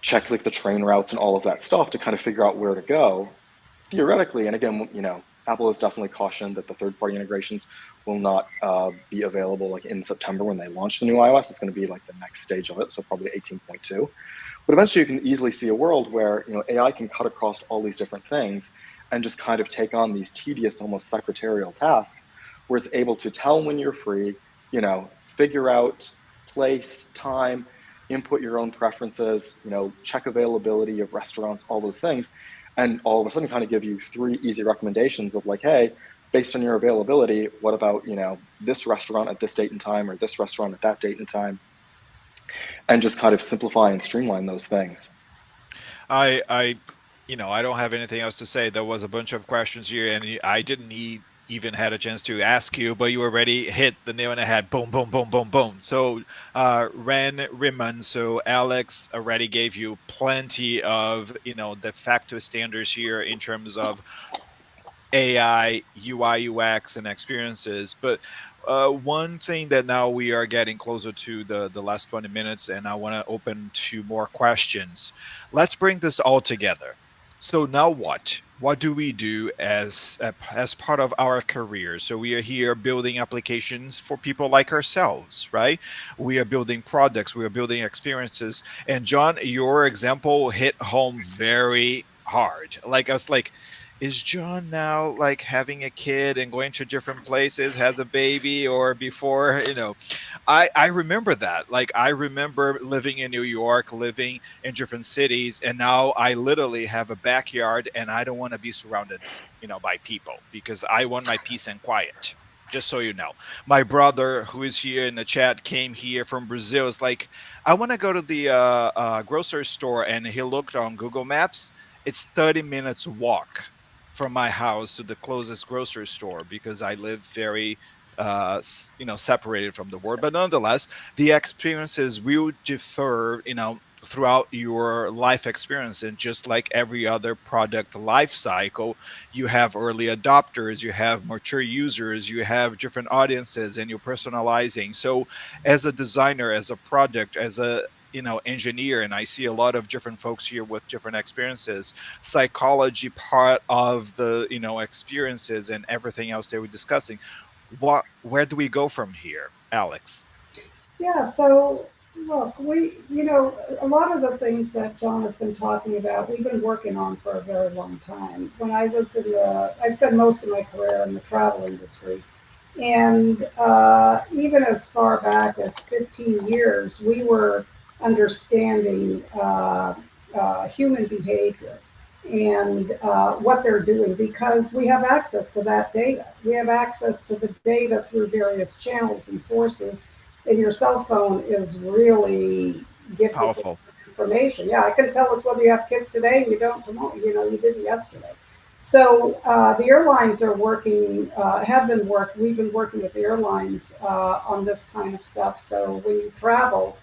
check like the train routes and all of that stuff to kind of figure out where to go. Theoretically, and again, Apple has definitely cautioned that the third-party integrations will not be available like in September when they launch the new iOS. It's going to be like the next stage of it, so probably 18.2. But eventually, you can easily see a world where AI can cut across all these different things and just kind of take on these tedious, almost secretarial tasks, where it's able to tell when you're free, figure out place, time, input your own preferences, check availability of restaurants, all those things. And all of a sudden kind of give you 3 easy recommendations of like, hey, based on your availability, what about, this restaurant at this date and time or this restaurant at that date and time? And just kind of simplify and streamline those things. I don't have anything else to say. There was a bunch of questions here, and I didn't even had a chance to ask you, but you already hit the nail on the head. Boom, boom, boom, boom, boom. So, Rimmon, so Alex already gave you plenty of, de facto standards here in terms of AI, UI, UX, and experiences. But one thing that now we are getting closer to the last 20 minutes, and I want to open to more questions. Let's bring this all together. So now what? What do we do as part of our career? So we are here building applications for people like ourselves, right? We are building products, we are building experiences. And John, your example hit home very hard. Like I was like, is John now like having a kid and going to different places, has a baby, or before, I remember that. Like I remember living in New York, living in different cities, and now I literally have a backyard and I don't want to be surrounded, by people because I want my peace and quiet. Just so you know, my brother who is here in the chat came here from Brazil. It's like, I want to go to the grocery store, and he looked on Google Maps. It's 30 minutes walk from my house to the closest grocery store because I live very separated from the world. But nonetheless, the experiences will differ throughout your life experience. And just like every other product life cycle, you have early adopters, you have mature users, you have different audiences, and you're personalizing. So as a designer, as a product, as a engineer, and I see a lot of different folks here with different experiences, psychology part of the experiences and everything else that we're discussing. Where do we go from here, Alex? Yeah, so look, a lot of the things that John has been talking about, we've been working on for a very long time. When I was I spent most of my career in the travel industry. And even as far back as 15 years, we were understanding human behavior and what they're doing because we have access to that data. We have access to the data through various channels and sources, and your cell phone is really gives Powerful. us information. Yeah, it can tell us whether you have kids today and you don't tomorrow. You didn't yesterday. So the airlines are working, we've been working with the airlines on this kind of stuff. So when you travel,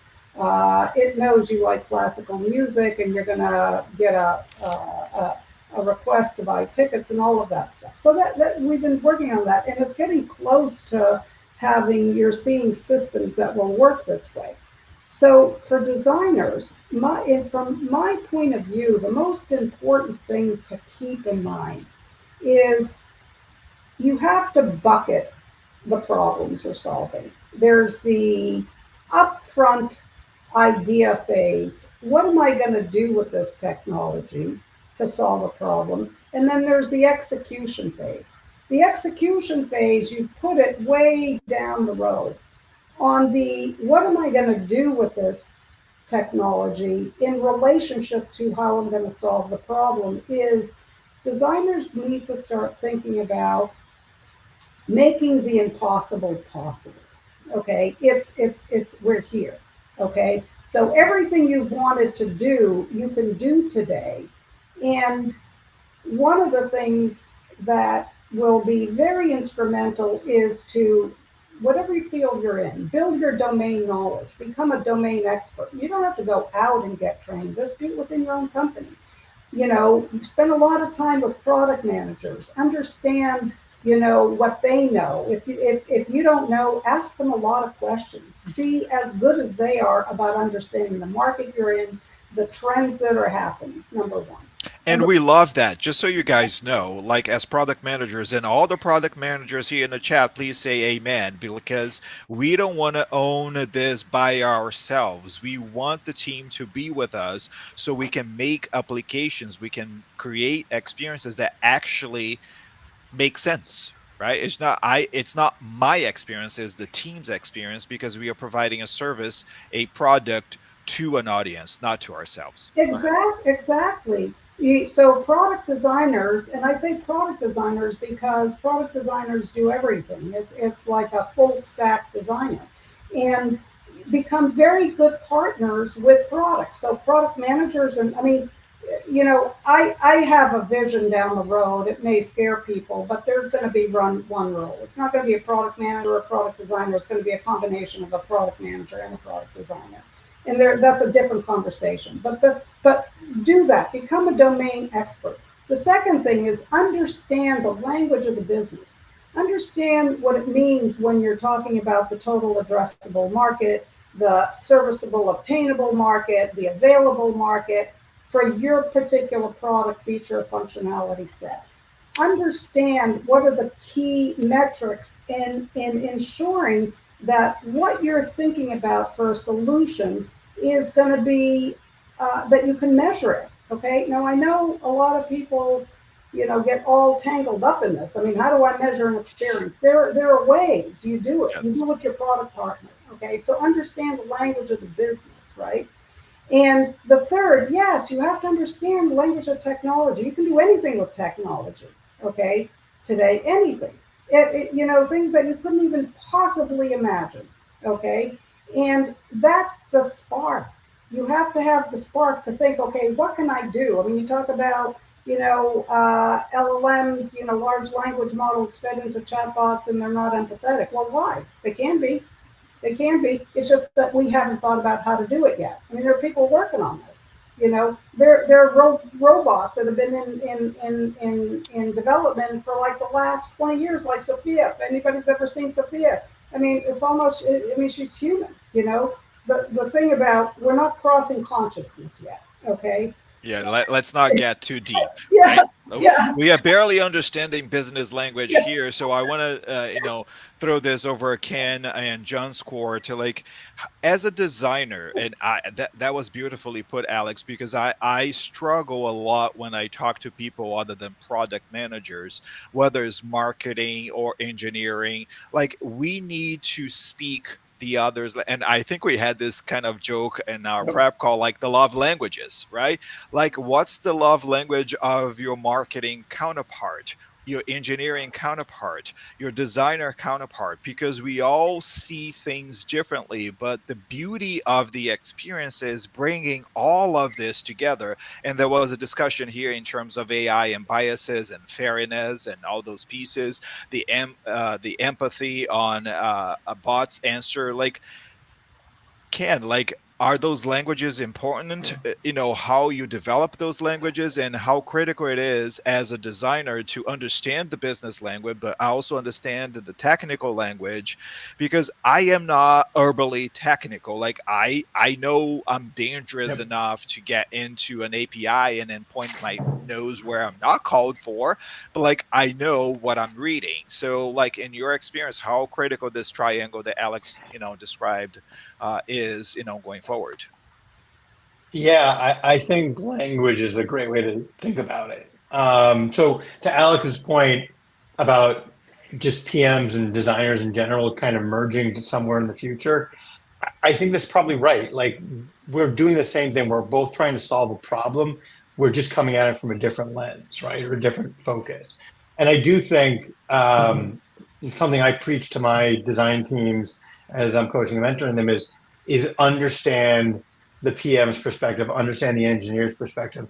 it knows you like classical music and you're going to get a request to buy tickets and all of that stuff. So that we've been working on that, and it's getting close to you're seeing systems that will work this way. So for designers, from my point of view, the most important thing to keep in mind is you have to bucket the problems you're solving. There's the upfront idea phase. What am I going to do with this technology to solve a problem? And then there's the execution phase. The execution phase, you put it way down the road. On the what am I going to do with this technology in relationship to how I'm going to solve the problem is designers need to start thinking about making the impossible possible. Okay, it's we're here. Okay, so everything you've wanted to do, you can do today. And one of the things that will be very instrumental is to, whatever field you're in, build your domain knowledge, become a domain expert. You don't have to go out and get trained, just be within your own company. You spend a lot of time with product managers, understand, what they know. If you don't know, ask them a lot of questions. Be as good as they are about understanding the market you're in, the trends that are happening, number one. And we love that. Just so you guys know, like as product managers and all the product managers here in the chat, please say amen, because we don't want to own this by ourselves. We want the team to be with us so we can make applications, we can create experiences that actually make sense. Right? It's not my experience, it's the team's experience, because we are providing a service, a product to an audience, not to ourselves. Exactly. So product designers, and I say product designers because product designers do everything. It's like a full stack designer, and become very good partners with products. So product managers, and I mean, I have a vision down the road. It may scare people, but there's going to be one role. It's not going to be a product manager or a product designer. It's going to be a combination of a product manager and a product designer, and that's a different conversation. But do that. Become a domain expert. The second thing is understand the language of the business. Understand what it means when you're talking about the total addressable market, the serviceable obtainable market, the available market for your particular product, feature, functionality set. Understand what are the key metrics in ensuring that what you're thinking about for a solution is going to be that you can measure it. Okay. Now I know a lot of people, get all tangled up in this. I mean, how do I measure an experience? There are ways you do it. You do it with your product partner. Okay. So understand the language of the business, right? And the third, yes, you have to understand the language of technology. You can do anything with technology, okay? Today, anything. Things that you couldn't even possibly imagine, okay? And that's the spark. You have to have the spark to think, okay, what can I do? I mean, you talk about, LLMs, large language models fed into chatbots, and they're not empathetic. Well, why? They can be. They can be. It's just that we haven't thought about how to do it yet. I mean, there are people working on this. There are robots that have been in development for like the last 20 years, like Sophia. If anybody's ever seen Sophia, I mean, it's almost. I mean, she's human. The thing about, we're not crossing consciousness yet. Okay. Yeah, let's not get too deep, Yeah. right? Yeah. We are barely understanding business language Yeah. here, so I want to, throw this over Ken and John's court to, like, as a designer, and that was beautifully put, Alex, because I struggle a lot when I talk to people other than product managers, whether it's marketing or engineering. Like, we need to speak the others, and I think we had this kind of joke in our prep call, like the love languages, right? Like, what's the love language of your marketing counterpart, your engineering counterpart, your designer counterpart? Because we all see things differently, but the beauty of the experience is bringing all of this together. And there was a discussion here in terms of AI and biases and fairness and all those pieces, the empathy on a bot's answer. Like, Ken, like, are those languages important? How you develop those languages, and how critical it is as a designer to understand the business language, but I also understand the technical language, because I am not overly technical. Like, I know I'm dangerous enough to get into an API and then point my nose where I'm not called for, but like, I know what I'm reading. So, like, in your experience, how critical this triangle that Alex, described is, going forward? Yeah, I think language is a great way to think about it. So to Alex's point about just PMs and designers in general kind of merging somewhere in the future, I think that's probably right. Like we're doing the same thing. We're both trying to solve a problem. We're just coming at it from a different lens, right, or a different focus. And I do think something I preach to my design teams as I'm coaching and mentoring them is understand the PM's perspective, understand the engineer's perspective,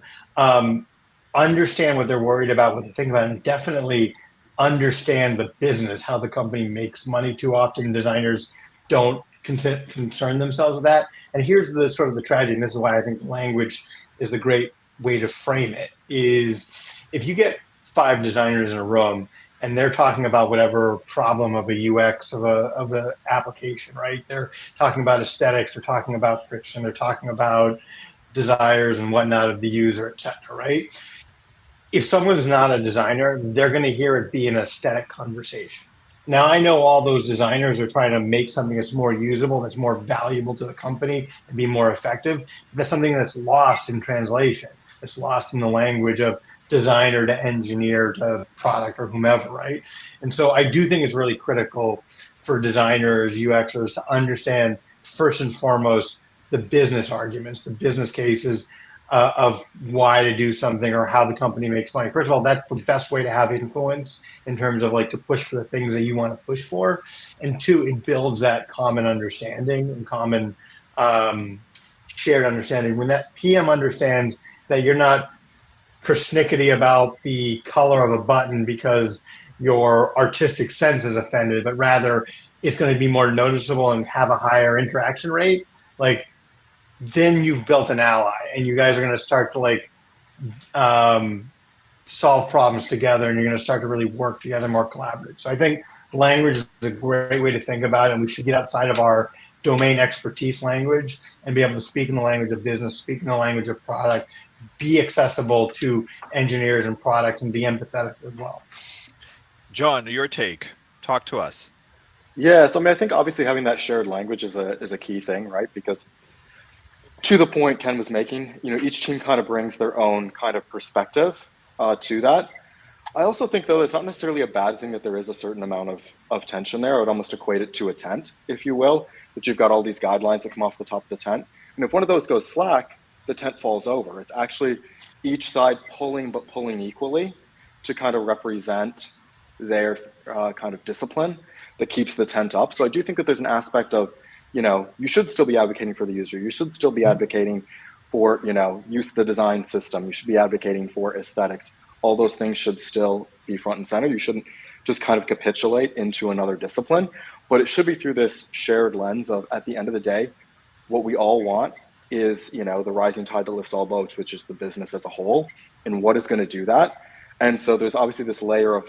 understand what they're worried about, what they think about, and definitely understand the business, how the company makes money. Too often designers don't concern themselves with that. And here's the sort of the tragedy, and this is why I think language is the great way to frame it, is if you get 5 designers in a room and they're talking about whatever problem of a UX of the application, right? They're talking about aesthetics, they're talking about friction, they're talking about desires and whatnot of the user, et cetera, right? If someone's not a designer, they're going to hear it be an aesthetic conversation. Now, I know all those designers are trying to make something that's more usable, that's more valuable to the company, and be more effective. That's something that's lost in translation. It's lost in the language of designer to engineer to product or whomever, right? And so I do think it's really critical for designers, UXers to understand first and foremost the business arguments, the business cases, of why to do something or how the company makes money. First of all, that's the best way to have influence in terms of like to push for the things that you want to push for. And 2, it builds that common understanding and common shared understanding. When that PM understands that you're not persnickety about the color of a button because your artistic sense is offended, but rather it's going to be more noticeable and have a higher interaction rate, like then you've built an ally and you guys are going to start to like solve problems together and you're going to start to really work together more collaboratively. So I think language is a great way to think about it, and we should get outside of our domain expertise language and be able to speak in the language of business, speak in the language of product, be accessible to engineers and products, and be empathetic as well. John, your take. Talk to us. Yeah, so I mean, I think obviously having that shared language is a key thing, right? Because to the point Ken was making, each team kind of brings their own kind of perspective to that. I also think, though, it's not necessarily a bad thing that there is a certain amount of tension there. I would almost equate it to a tent, if you will, that you've got all these guidelines that come off the top of the tent. And if one of those goes slack, the tent falls over. It's actually each side pulling, but pulling equally to kind of represent their kind of discipline that keeps the tent up. So I do think that there's an aspect of, you should still be advocating for the user. You should still be advocating for, use of the design system. You should be advocating for aesthetics. All those things should still be front and center. You shouldn't just kind of capitulate into another discipline, but it should be through this shared lens of, at the end of the day, what we all want is, the rising tide that lifts all boats, which is the business as a whole, and what is going to do that. And so there's obviously this layer of,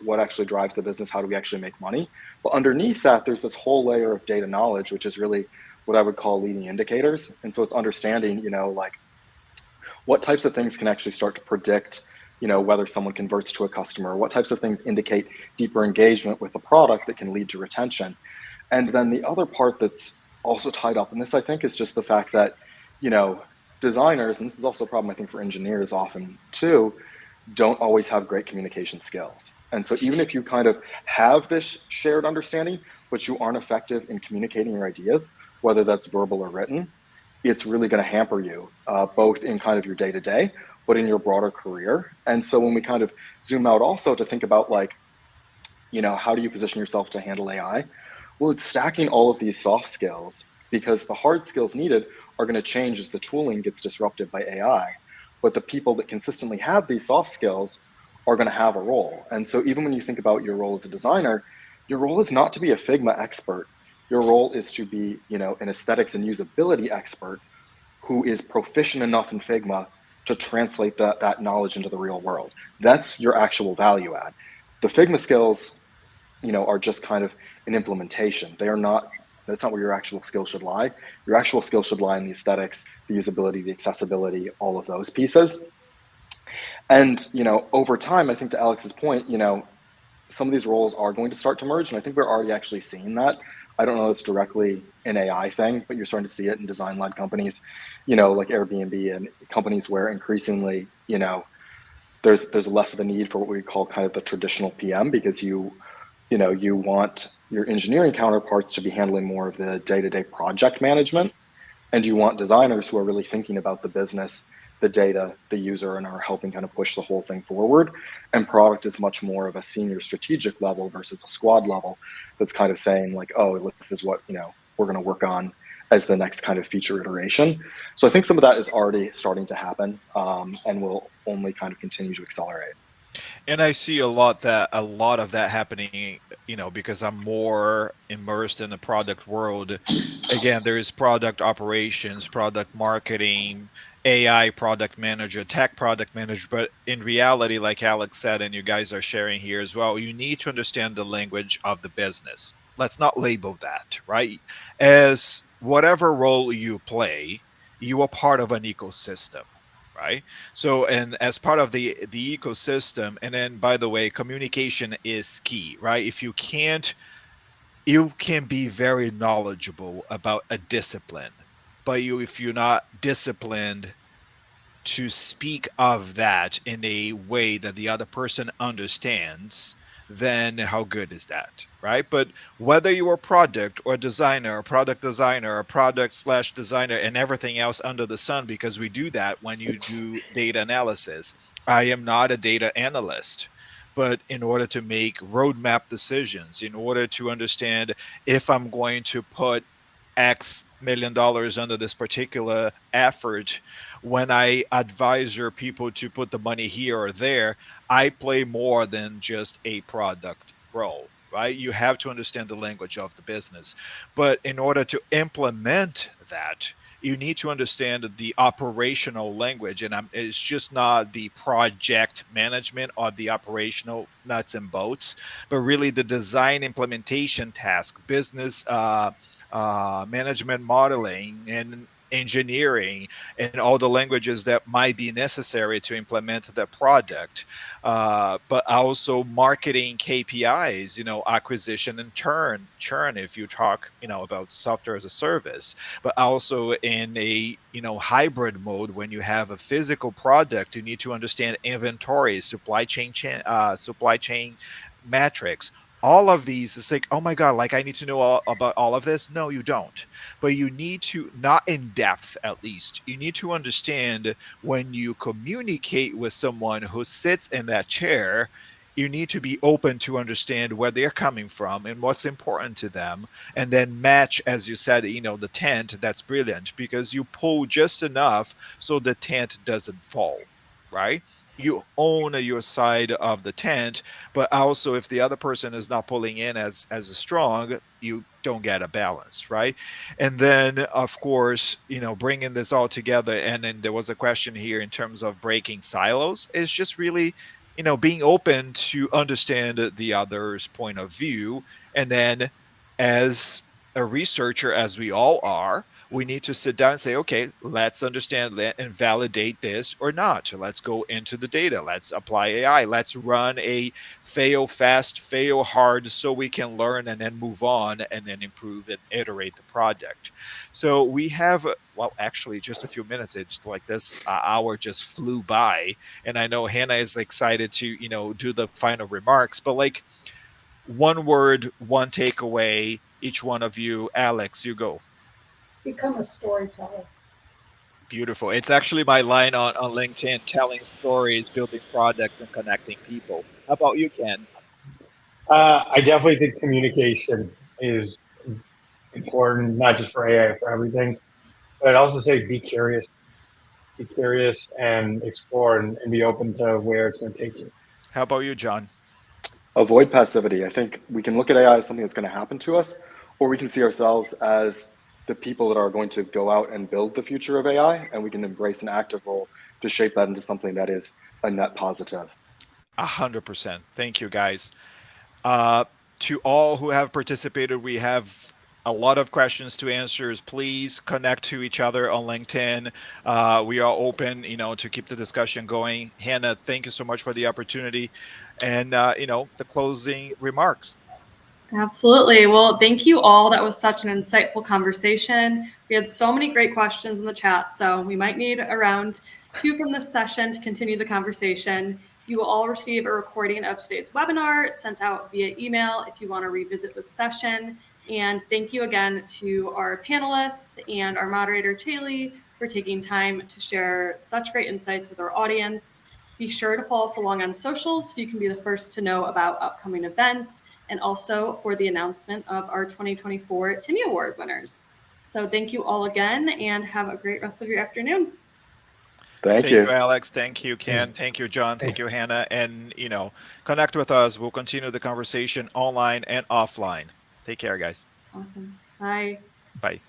what actually drives the business, how do we actually make money? But underneath that, there's this whole layer of data knowledge, which is really what I would call leading indicators. And so it's understanding, like what types of things can actually start to predict, whether someone converts to a customer, what types of things indicate deeper engagement with the product that can lead to retention. And then the other part that's also tied up in this, I think, is just the fact that, designers, and this is also a problem I think for engineers often too, don't always have great communication skills. And so even if you kind of have this shared understanding, but you aren't effective in communicating your ideas, whether that's verbal or written, it's really going to hamper you, both in kind of your day-to-day, but in your broader career. And so when we kind of zoom out also to think about like, how do you position yourself to handle AI? Well, it's stacking all of these soft skills, because the hard skills needed are going to change as the tooling gets disrupted by AI. But the people that consistently have these soft skills are going to have a role. And so even when you think about your role as a designer, your role is not to be a Figma expert. Your role is to be, an aesthetics and usability expert who is proficient enough in Figma to translate that knowledge into the real world. That's your actual value add. The Figma skills, are just kind of an implementation. That's not where your actual skill should lie. Your actual skill should lie in the aesthetics, the usability, the accessibility, all of those pieces. And, over time, I think to Alex's point, some of these roles are going to start to merge. And I think we're already actually seeing that. I don't know if it's directly an AI thing, but you're starting to see it in design-led companies, like Airbnb and companies where increasingly, there's less of a need for what we call kind of the traditional PM, because you want your engineering counterparts to be handling more of the day-to-day project management, and you want designers who are really thinking about the business, the data, the user, and are helping kind of push the whole thing forward. And product is much more of a senior strategic level versus a squad level that's kind of saying like, oh, this is what we're going to work on as the next kind of feature iteration. So I think some of that is already starting to happen, and will only kind of continue to accelerate. And I see a lot of that happening, because I'm more immersed in the product world. Again, there is product operations, product marketing, AI product manager, tech product manager. But in reality, like Alex said, and you guys are sharing here as well, you need to understand the language of the business. Let's not label that, right? As whatever role you play, you are part of an ecosystem, right? So, and as part of the ecosystem, and then by the way, communication is key, right? You can be very knowledgeable about a discipline, but if you're not disciplined to speak of that in a way that the other person understands, then how good is that, right? But whether you're a product or designer, a product designer, a product slash designer, and everything else under the sun, because we do that when you do data analysis. I am not a data analyst, but in order to make roadmap decisions, in order to understand if I'm going to put X million dollars under this particular effort, when I advise your people to put the money here or there, I play more than just a product role, right? You have to understand the language of the business. But in order to implement that, you need to understand the operational language. And it's just not the project management or the operational nuts and bolts, but really the design implementation task, business management modeling and engineering, and all the languages that might be necessary to implement the product, but also marketing KPIs, acquisition and churn, if you talk, about software as a service, but also in a, hybrid mode. When you have a physical product, you need to understand inventory, supply chain metrics. All of these, it's like, oh my God, like I need to know all about all of this. No, you don't. But you need to, not in depth at least, you need to understand when you communicate with someone who sits in that chair, you need to be open to understand where they're coming from and what's important to them. And then match, as you said, the tent. That's brilliant, because you pull just enough so the tent doesn't fall, right? You own your side of the tent, but also if the other person is not pulling in as strong, you don't get a balance, right? And then of course, bringing this all together. And then there was a question here in terms of breaking silos, is just really, being open to understand the other's point of view. And then, as a researcher, as we all are, we need to sit down and say, okay, let's understand that and validate this or not. Let's go into the data. Let's apply AI. Let's run a fail fast, fail hard, so we can learn and then move on and then improve and iterate the project. So we have, well, actually just a few minutes. It's like this hour just flew by. And I know Hannah is excited to, do the final remarks, but like, one word, one takeaway, each one of you. Alex, you go. Become a storyteller. Beautiful. It's actually my line on LinkedIn: telling stories, building products, and connecting people. How about you, Ken? I definitely think communication is important, not just for AI, for everything. But I'd also say be curious and explore and be open to where it's going to take you. How about you, John? Avoid passivity. I think we can look at AI as something that's going to happen to us, or we can see ourselves as the people that are going to go out and build the future of AI, and we can embrace an active role to shape that into something that is a net positive. 100%. Thank you, guys. To all who have participated, we have a lot of questions to answer. Please connect to each other on LinkedIn. We are open, to keep the discussion going. Hannah, thank you so much for the opportunity. And, the closing remarks. Absolutely. Well, thank you all. That was such an insightful conversation. We had so many great questions in the chat, so we might need around 2 from this session to continue the conversation. You will all receive a recording of today's webinar sent out via email if you want to revisit this session. And thank you again to our panelists and our moderator, Tcheilly, for taking time to share such great insights with our audience. Be sure to follow us along on socials so you can be the first to know about upcoming events, and also for the announcement of our 2024 Timmy Award winners. So thank you all again, and have a great rest of your afternoon. Thank Thank you. you, Alex. Thank you, Ken. Thank you, John. Thank you, Hannah. And, connect with us. We'll continue the conversation online and offline. Take care, guys. Awesome. Bye. Bye.